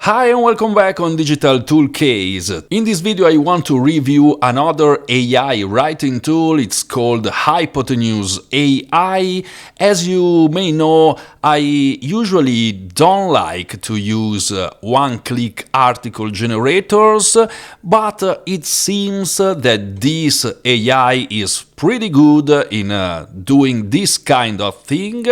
Hi and welcome back on Digital Toolcase. In this video I want to review another AI writing tool. It's called Hypotenuse AI. As you may know, I usually don't like to use one-click article generators, but it seems that this AI is pretty good in doing this kind of thing,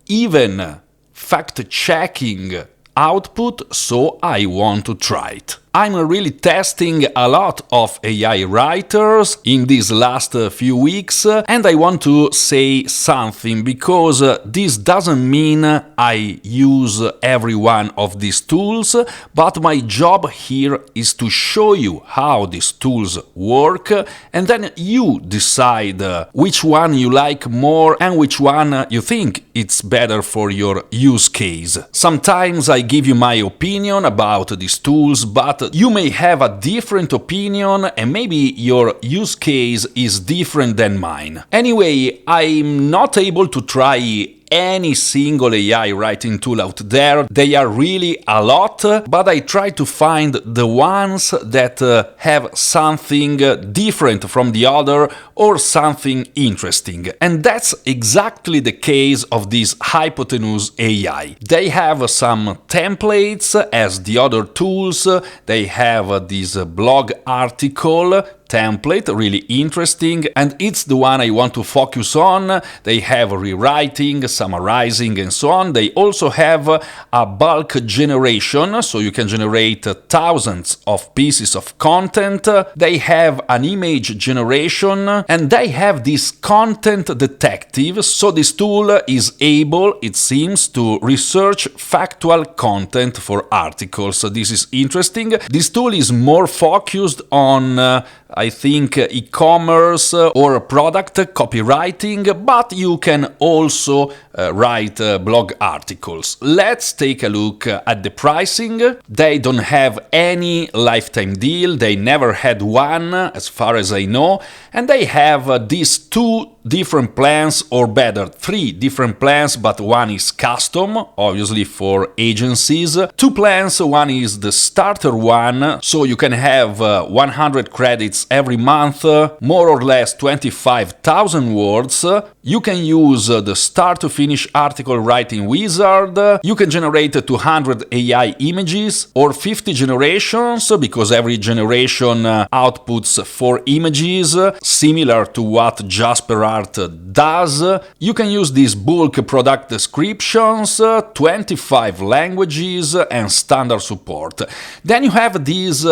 even fact-checking output, so I want to try it. I'm really testing a lot of AI writers in these last few weeks, and I want to say something because this doesn't mean I use every one of these tools, but my job here is to show you how these tools work, and then you decide which one you like more and which one you think it's better for your use case. Sometimes I give you my opinion about these tools, but you may have a different opinion and maybe your use case is different than mine. Anyway, I'm not able to try any single AI writing tool out there. They are really a lot, but I try to find the ones that have something different from the other or something interesting. And that's exactly the case of this Hypotenuse AI. They have some templates as the other tools. They have this blog article template, really interesting, and it's the one I want to focus on. They have rewriting, summarizing, and so on. They also have a bulk generation, so you can generate thousands of pieces of content. They have an image generation, and they have this content detective, so this tool is able, it seems, to research factual content for articles. So this is interesting. This tool is more focused on I think e-commerce or product copywriting, but you can also write blog articles. Let's take a look at the pricing. They don't have any lifetime deal, they never had one as far as I know, and they have these two different plans, or better, three different plans, but one is custom, obviously for agencies. Two plans, one is the starter one, so you can have 100 credits every month, more or less 25,000 words. You can use the start to finish article writing wizard. You can generate 200 AI images or 50 generations, because every generation outputs 4 images, similar to what Jasper Art does. You can use these bulk product descriptions, 25 languages and standard support. Then you have these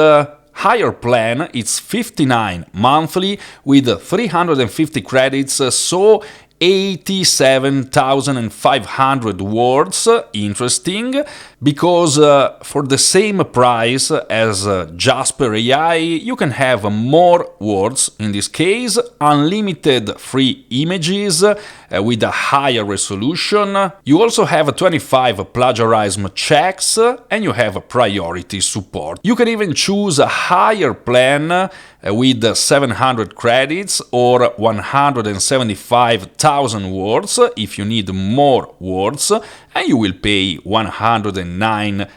higher plan, it's 59 monthly with 350 credits, so 87,500 words. Interesting, because for the same price as Jasper AI, you can have more words, in this case, unlimited free images with a higher resolution. You also have 25 plagiarism checks, and you have priority support. You can even choose a higher plan with 700 credits or 175,000 words if you need more words, and you will pay $109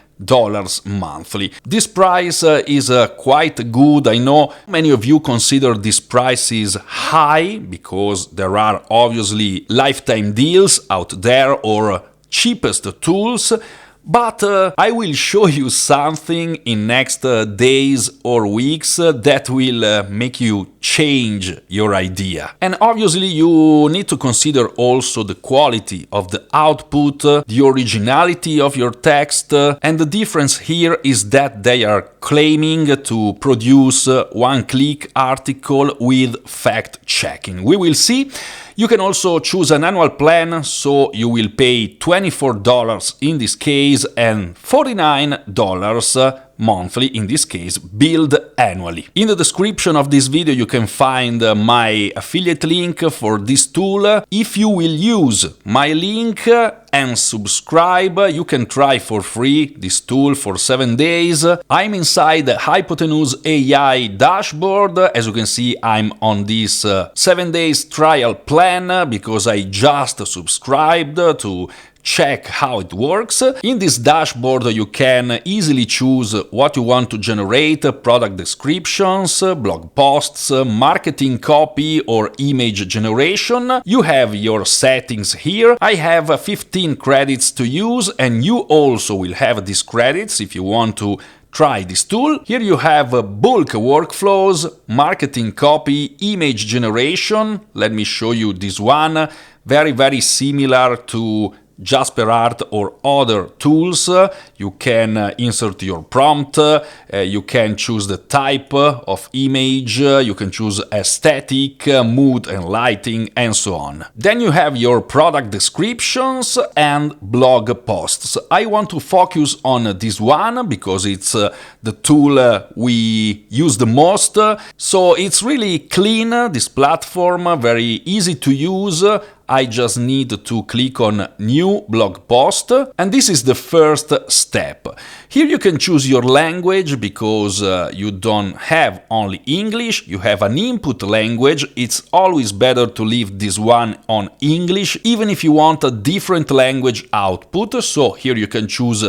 monthly. This price is quite good. I know many of you consider this price is high because there are obviously lifetime deals out there or cheapest tools, but I will show you something in next days or weeks that will make you change your idea. And obviously you need to consider also the quality of the output, the originality of your text, and the difference here is that they are claiming to produce one-click article with fact-checking. We will see. You can also choose an annual plan, so you will pay $24 in this case and $49 monthly, in this case, billed annually. In the description of this video you can find my affiliate link for this tool. If you will use my link and subscribe, you can try for free this tool for 7 days. I'm inside the Hypotenuse AI dashboard. As you can see, I'm on this 7 days trial plan because I just subscribed to check how it works. In this dashboard you can easily choose what you want to generate, product descriptions, blog posts, marketing copy or image generation. You have your settings here. I have 15 credits to use, and you also will have these credits if you want to try this tool. Here you have bulk workflows, marketing copy, image generation. Let me show you this one. Very similar to JasperArt or other tools. You can insert your prompt, you can choose the type of image, you can choose aesthetic, mood and lighting, and so on. Then you have your product descriptions and blog posts. I want to focus on this one because it's the tool we use the most. So it's really clean, this platform, very easy to use. I just need to click on New Blog Post, and this is the first step. Here you can choose your language because you don't have only English, you have an input language. It's always better to leave this one on English, even if you want a different language output. So here you can choose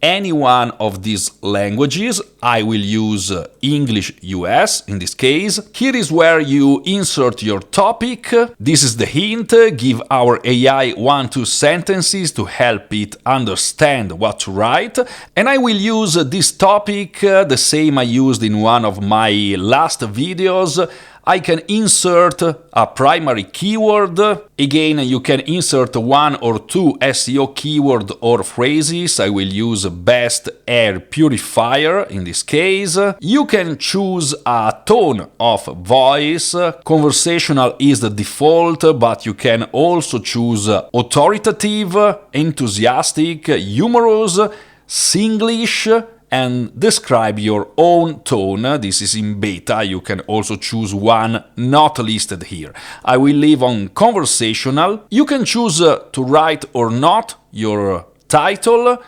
any one of these languages. I will use English US in this case. Here is where you insert your topic. This is the hint. Give our AI 1-2 sentences to help it understand what to write. And I will use this topic, the same I used in one of my last videos. I can insert a primary keyword. Again, you can insert 1 or 2 SEO keyword or phrases. I will use best air purifier in this case. You can choose a tone of voice. Conversational is the default, but you can also choose authoritative, enthusiastic, humorous, Singlish, and describe your own tone. This is in beta. You can also choose one not listed here. I will leave on conversational. You can choose to write or not your title.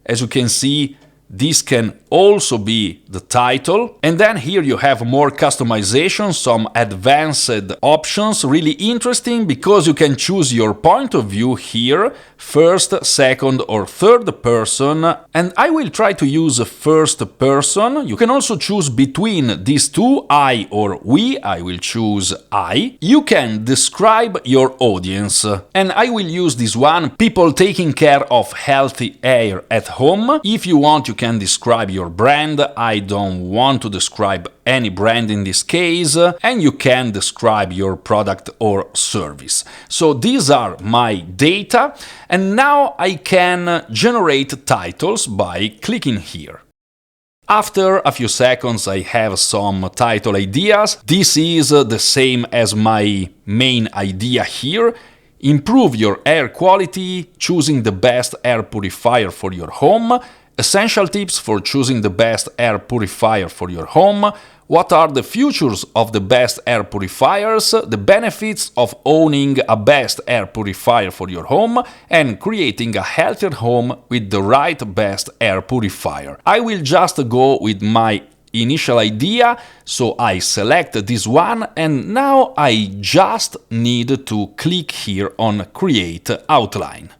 As you can see, this can also be the title. And then here you have more customization, some advanced options, really interesting because you can choose your point of view here, first, second or third person, and I will try to use first person. You can also choose between these two, I or we. I will choose I. You can describe your audience, and I will use this one, people taking care of healthy air at home. If you want, you can describe your brand. I don't want to describe any brand in this case, and you can describe your product or service. So these are my data, and now I can generate titles by clicking here. After a few seconds I have some title ideas. This is the same as my main idea here. Improve your air quality, choosing the best air purifier for your home. Essential tips for choosing the best air purifier for your home. What are the features of the best air purifiers, the benefits of owning a best air purifier for your home, and creating a healthier home with the right best air purifier. I will just go with my initial idea, so I select this one, and now I just need to click here on Create Outline.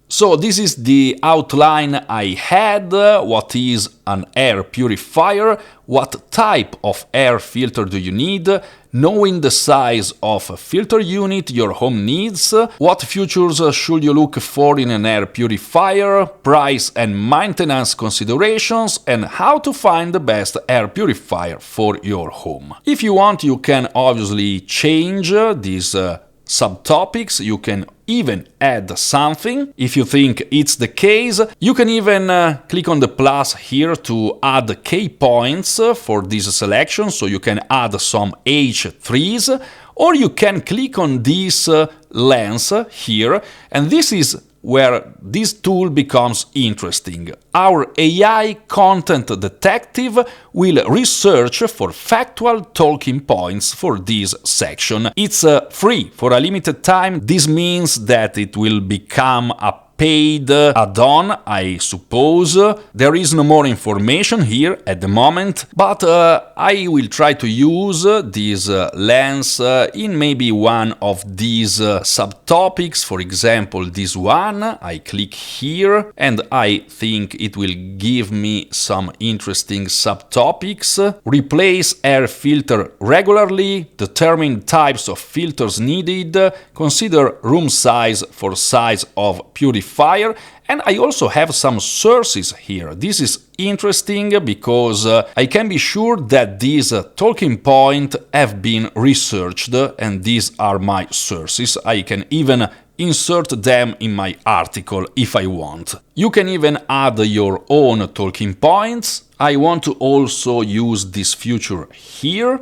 So this is the outline I had. What is an air purifier? What type of air filter do you need? Knowing the size of a filter unit your home needs. What features should you look for in an air purifier? Price and maintenance considerations, and how to find the best air purifier for your home. If you want, you can obviously change these subtopics. You can even add something if you think it's the case. You can even click on the plus here to add key points for this selection, so you can add some H3s, or you can click on this lens here, and this is where this tool becomes interesting. Our AI content detective will research for factual talking points for this section. It's free for a limited time. This means that it will become a paid add-on, I suppose. There is no more information here at the moment, but I will try to use this lens in maybe one of these subtopics. For example, this one. I click here and I think it will give me some interesting subtopics. Replace air filter regularly, determine types of filters needed, consider room size for size of purifier, and I also have some sources here. This is interesting because I can be sure that these talking points have been researched, and these are my sources. I can even insert them in my article if I want. You can even add your own talking points. I want to also use this feature here.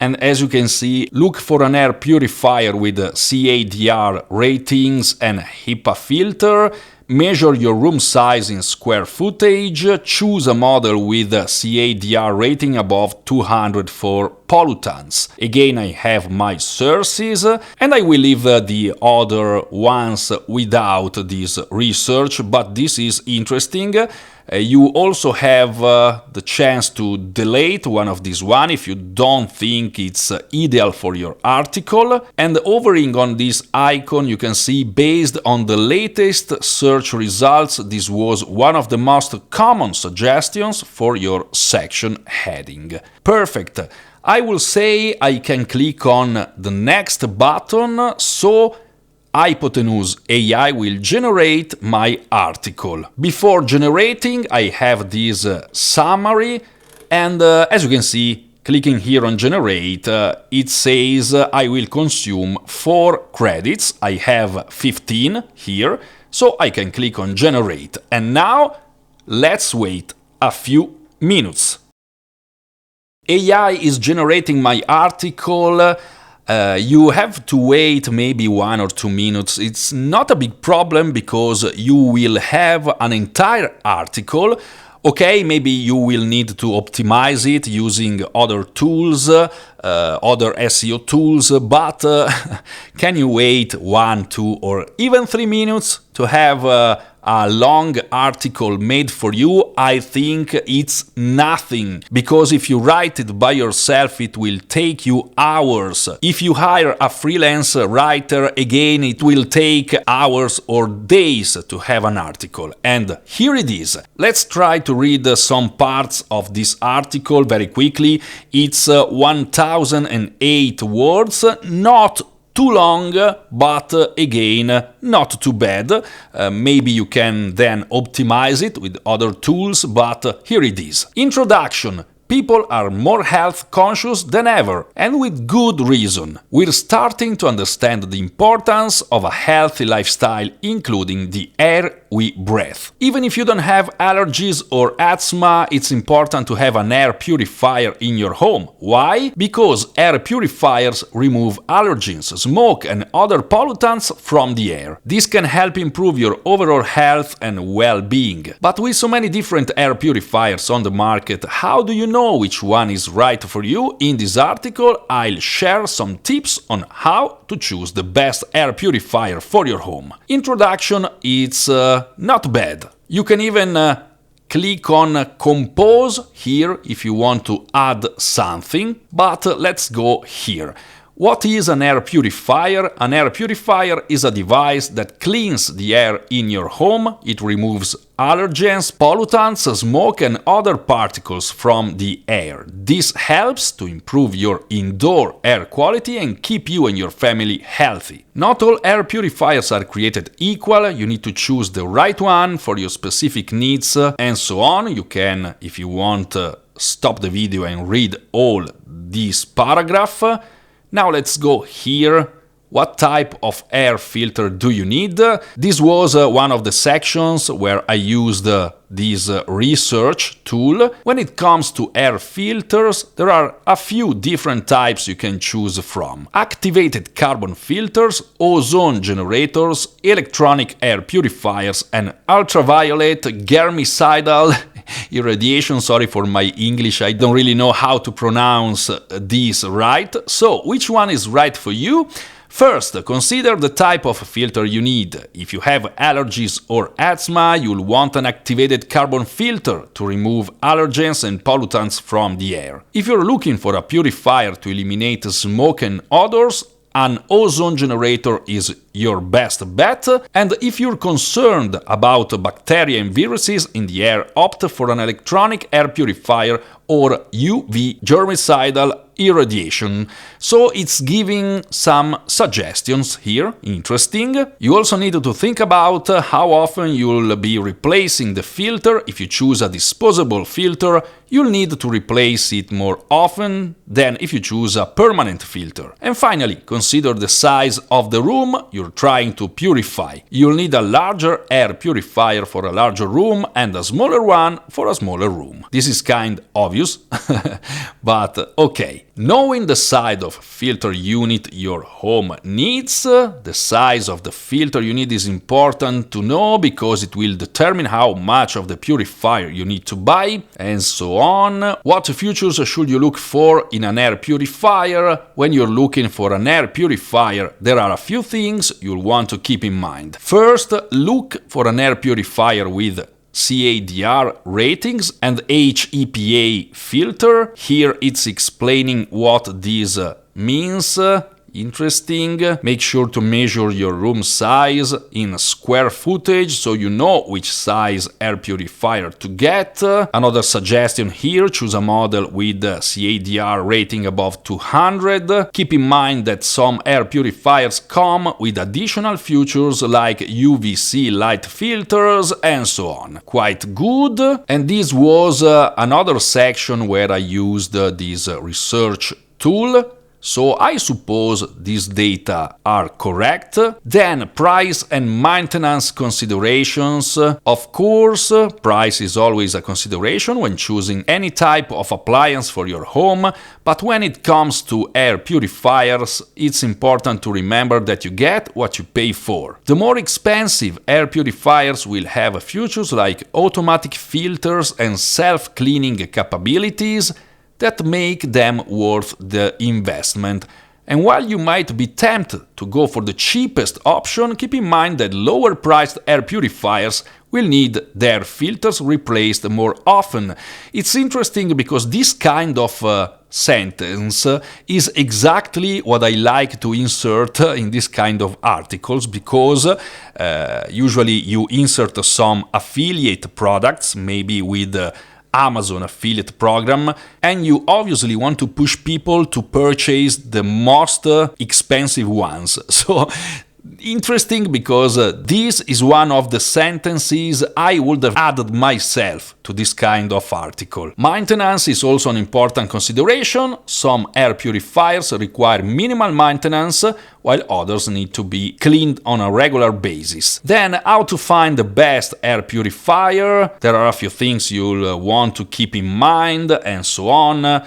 And as you can see, look for an air purifier with Cadr ratings and HEPA filter. Measure your room size in square footage. Choose a model with Cadr rating above 200 for pollutants. Again, I have my sources, and I will leave the other ones without this research, but this is interesting. You also have the chance to delete one of these one if you don't think it's ideal for your article. And hovering on this icon, you can see based on the latest search results, this was one of the most common suggestions for your section heading. Perfect. I will say I can click on the next button, so Hypotenuse AI will generate my article. Before generating, I have this summary, and as you can see, clicking here on generate, it says I will consume 4 credits. I have 15 here, so I can click on generate. And now, let's wait a few minutes. AI is generating my article. You have to wait maybe 1 or 2 minutes. It's not a big problem because you will have an entire article. Okay, maybe you will need to optimize it using other tools, other SEO tools, but can you wait 1, 2, or even 3 minutes to have a long article made for you? I think it's nothing, because if you write it by yourself, it will take you hours. If you hire a freelance writer, again, it will take hours or days to have an article. And here it is. Let's try to read some parts of this article very quickly. It's 1008 words, not too long, but again, not too bad. Maybe you can then optimize it with other tools, but here it is. Introduction. People are more health conscious than ever, and with good reason. We're starting to understand the importance of a healthy lifestyle, including the air we breathe. Even if you don't have allergies or asthma, it's important to have an air purifier in your home. Why? Because air purifiers remove allergens, smoke, and other pollutants from the air. This can help improve your overall health and well-being. But with so many different air purifiers on the market, how do you know which one is right for you? In this article, I'll share some tips on how to choose the best air purifier for your home. Introduction, it's not bad. You can even click on compose here if you want to add something, but let's go here. What is an air purifier? An air purifier is a device that cleans the air in your home. It removes allergens, pollutants, smoke, and other particles from the air. This helps to improve your indoor air quality and keep you and your family healthy. Not all air purifiers are created equal. You need to choose the right one for your specific needs and so on. You can, if you want, stop the video and read all this paragraph. Now let's go here. What type of air filter do you need? This was one of the sections where I used this research tool. When it comes to air filters, there are a few different types you can choose from. Activated carbon filters, ozone generators, electronic air purifiers, and ultraviolet germicidal irradiation. Sorry for my English, I don't really know how to pronounce this right. So, which one is right for you? First, consider the type of filter you need. If you have allergies or asthma, you'll want an activated carbon filter to remove allergens and pollutants from the air. If you're looking for a purifier to eliminate smoke and odors, an ozone generator is your best bet, and if you're concerned about bacteria and viruses in the air, opt for an electronic air purifier or UV germicidal irradiation. So it's giving some suggestions here, interesting. You also need to think about how often you'll be replacing the filter. If you choose a disposable filter, you'll need to replace it more often than if you choose a permanent filter. And finally, consider the size of the room you're trying to purify. You'll need a larger air purifier for a larger room and a smaller one for a smaller room. This is kind obvious, but okay. Knowing the size of filter unit your home needs, the size of the filter you need is important to know because it will determine how much of the purifier you need to buy, and so on. What features should you look for in an air purifier? When you're looking for an air purifier, there are a few things you'll want to keep in mind. First, look for an air purifier with Cadr ratings and HEPA filter. Here it's explaining what this means. Interesting. Make sure to measure your room size in square footage so you know which size air purifier to get. Another suggestion here, choose a model with Cadr rating above 200. Keep in mind that some air purifiers come with additional features like UVC light filters and so on. Quite good. And this was another section where I used this research tool. So I suppose these data are correct. Then price and maintenance considerations. Of course, price is always a consideration when choosing any type of appliance for your home, but when it comes to air purifiers, it's important to remember that you get what you pay for. The more expensive air purifiers will have features like automatic filters and self-cleaning capabilities that make them worth the investment. And while you might be tempted to go for the cheapest option, keep in mind that lower-priced air purifiers will need their filters replaced more often. It's interesting because this kind of sentence is exactly what I like to insert in this kind of articles, because usually you insert some affiliate products, maybe with Amazon affiliate program, and you obviously want to push people to purchase the most expensive ones. So interesting, because this is one of the sentences I would have added myself to this kind of article. Maintenance is also an important consideration. Some air purifiers require minimal maintenance, while others need to be cleaned on a regular basis. Then, how to find the best air purifier? There are a few things you'll want to keep in mind, and so on.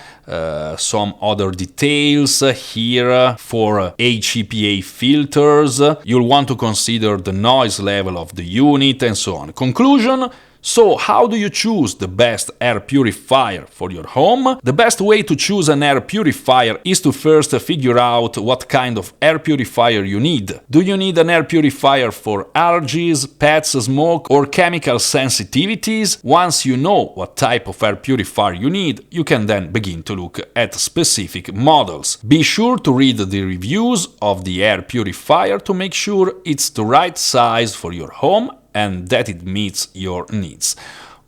Some other details here for HEPA filters. You'll want to consider the noise level of the unit, and so on. Conclusion. So, how do you choose the best air purifier for your home? The best way to choose an air purifier is to first figure out what kind of air purifier you need. Do you need an air purifier for allergies, pets, smoke, or chemical sensitivities? Once you know what type of air purifier you need, you can then begin to look at specific models. Be sure to read the reviews of the air purifier to make sure it's the right size for your home and that it meets your needs.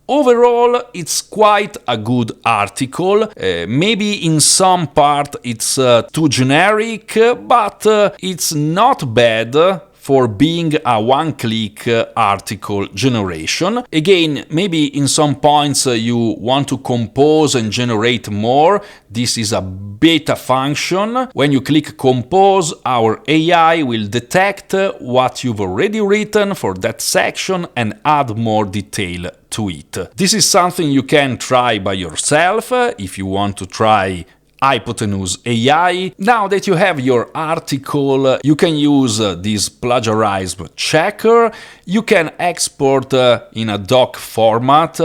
Overall, it's quite a good article. Maybe in some part it's too generic, but it's not bad for being a one-click article generation. Again, maybe in some points you want to compose and generate more. This is a beta function. When you click compose, our AI will detect what you've already written for that section and add more detail to it. This is something you can try by yourself if you want to try Hypotenuse AI. Now that you have your article, you can use this plagiarism checker. You can export in a doc format.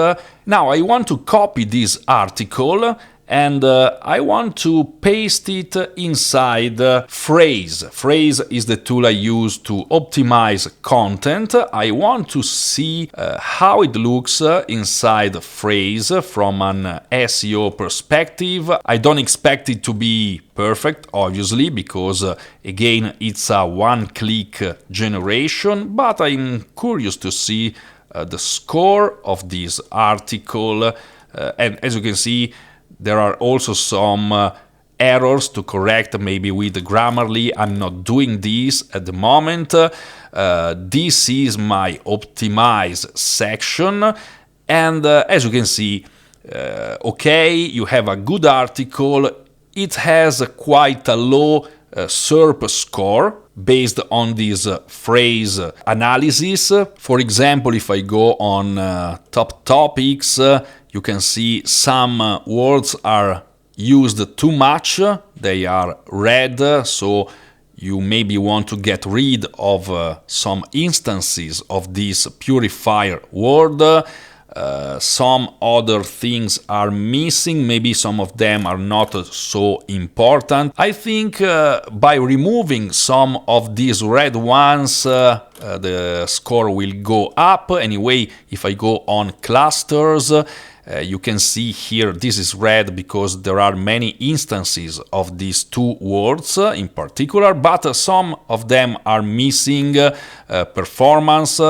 Now I want to copy this article and I want to paste it inside Phrase. Phrase is the tool I use to optimize content. I want to see how it looks inside Phrase from an SEO perspective. I don't expect it to be perfect, obviously, because again, it's a one-click generation, but I'm curious to see the score of this article, and as you can see, there are also some errors to correct, maybe with Grammarly. I'm not doing this at the moment. This is my optimize section, and as you can see, okay, you have a good article. It has quite a low SERP score based on this phrase analysis. For example, if I go on top topics, you can see some words are used too much. They are red, so you maybe want to get rid of some instances of this purifier word. Some other things are missing, maybe some of them are not so important. I think by removing some of these red ones, the score will go up. Anyway, if I go on clusters, you can see here this is red because there are many instances of these two words in particular, but some of them are missing performance.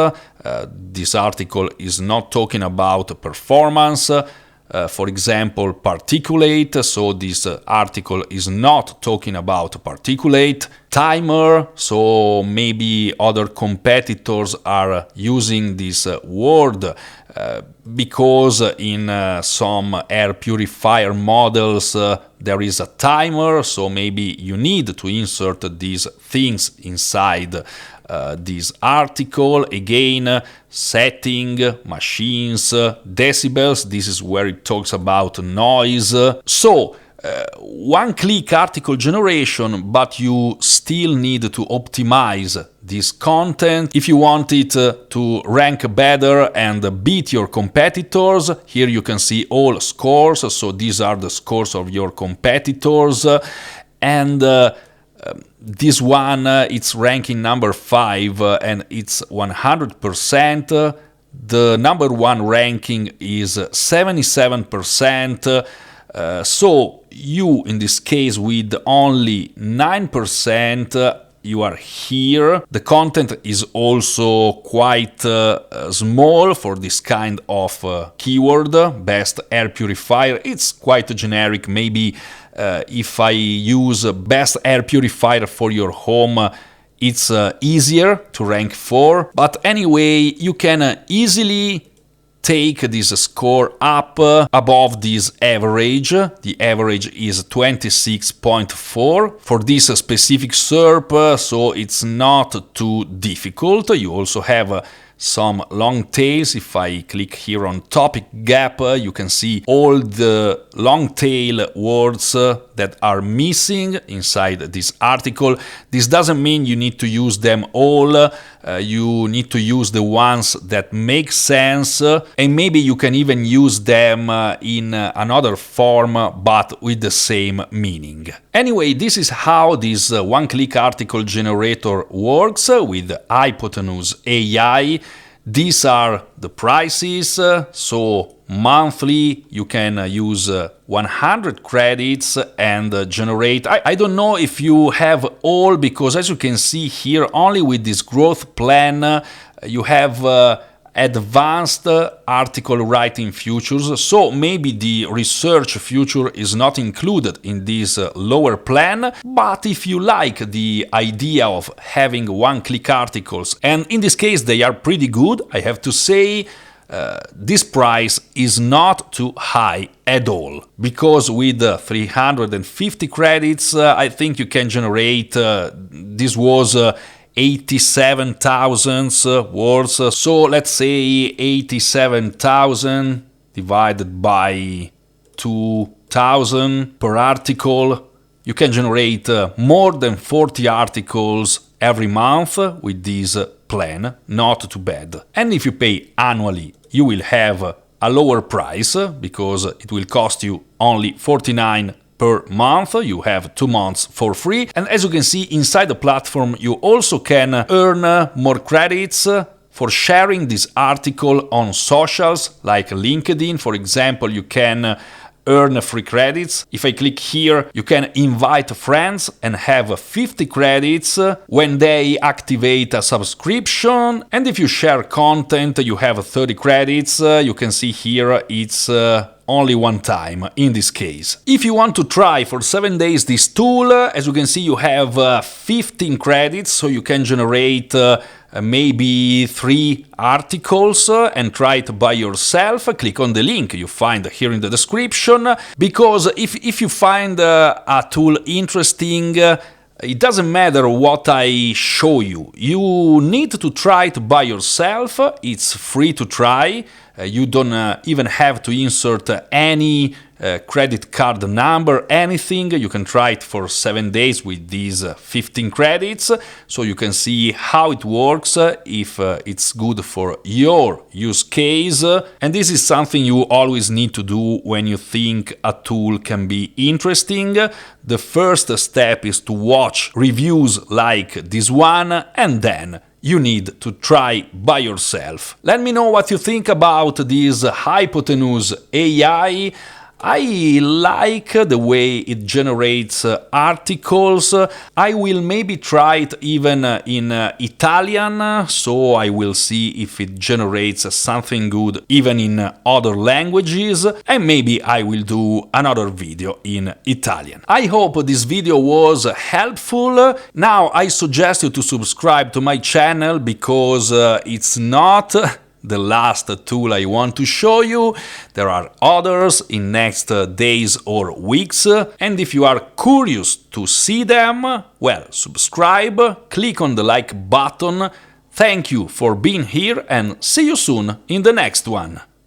This article is not talking about performance. For example, particulate, so this article is not talking about particulate. Timer, so maybe other competitors are using this word because in some air purifier models there is a timer, so maybe you need to insert these things inside this article. Again, setting, machines, decibels, this is where it talks about noise. So, one-click article generation, but you still need to optimize this content if you want it to rank better and beat your competitors. Here you can see all scores, so these are the scores of your competitors, and this one, it's ranking number 5 and it's 100%. The number 1 ranking is 77%. So you, in this case, with only 9%, you are here. The content is also quite small for this kind of keyword, best air purifier. It's quite generic. Maybe if I use best air purifier for your home, it's easier to rank for. But anyway, you can easily take this score up above this average. The average is 26.4 for this specific SERP, so it's not too difficult. You also have some long tails. If I click here on topic gap, you can see all the long tail words that are missing inside this article. This doesn't mean you need to use them all. You need to use the ones that make sense, and maybe you can even use them in another form but with the same meaning. Anyway, this is how this one-click article generator works with Hypotenuse AI. These are the prices, so monthly you can use 100 credits and generate. I don't know if you have all, because as you can see here, only with this growth plan you have advanced article writing features, so maybe the research feature is not included in this lower plan. But if you like the idea of having one-click articles, and in this case they are pretty good, I have to say, this price is not too high at all, because with 350 credits I think you can generate, this was 87,000 words, so let's say 87,000 divided by 2,000 per article. You can generate more than 40 articles every month with this plan. Not too bad. And if you pay annually, you will have a lower price because it will cost you only 49 per month. You have 2 months for free, and as you can see inside the platform you also can earn more credits for sharing this article on socials like LinkedIn. For example, you can earn free credits. If I click here, you can invite friends and have 50 credits when they activate a subscription. And if you share content, you have 30 credits. You can see here it's only one time in this case. If you want to try for 7 days this tool, as you can see, you have 15 credits, so you can generate maybe 3 articles and try it by yourself. Click on the link you find here in the description, because if you find a tool interesting, it doesn't matter what I show you. You need to try it by yourself. It's free to try. You don't even have to insert any credit card number, anything. You can try it for 7 days with these 15 credits, so you can see how it works, if it's good for your use case. And this is something you always need to do when you think a tool can be interesting. The first step is to watch reviews like this one, and then you need to try by yourself. Let me know what you think about this Hypotenuse AI. I like the way it generates articles. I will maybe try it even in Italian, so I will see if it generates something good even in other languages, and maybe I will do another video in Italian. I hope this video was helpful. Now I suggest you to subscribe to my channel, because it's not the last tool I want to show you. There are others in next days or weeks, and if you are curious to see them, well, subscribe, click on the like button. Thank you for being here, and see you soon in the next one.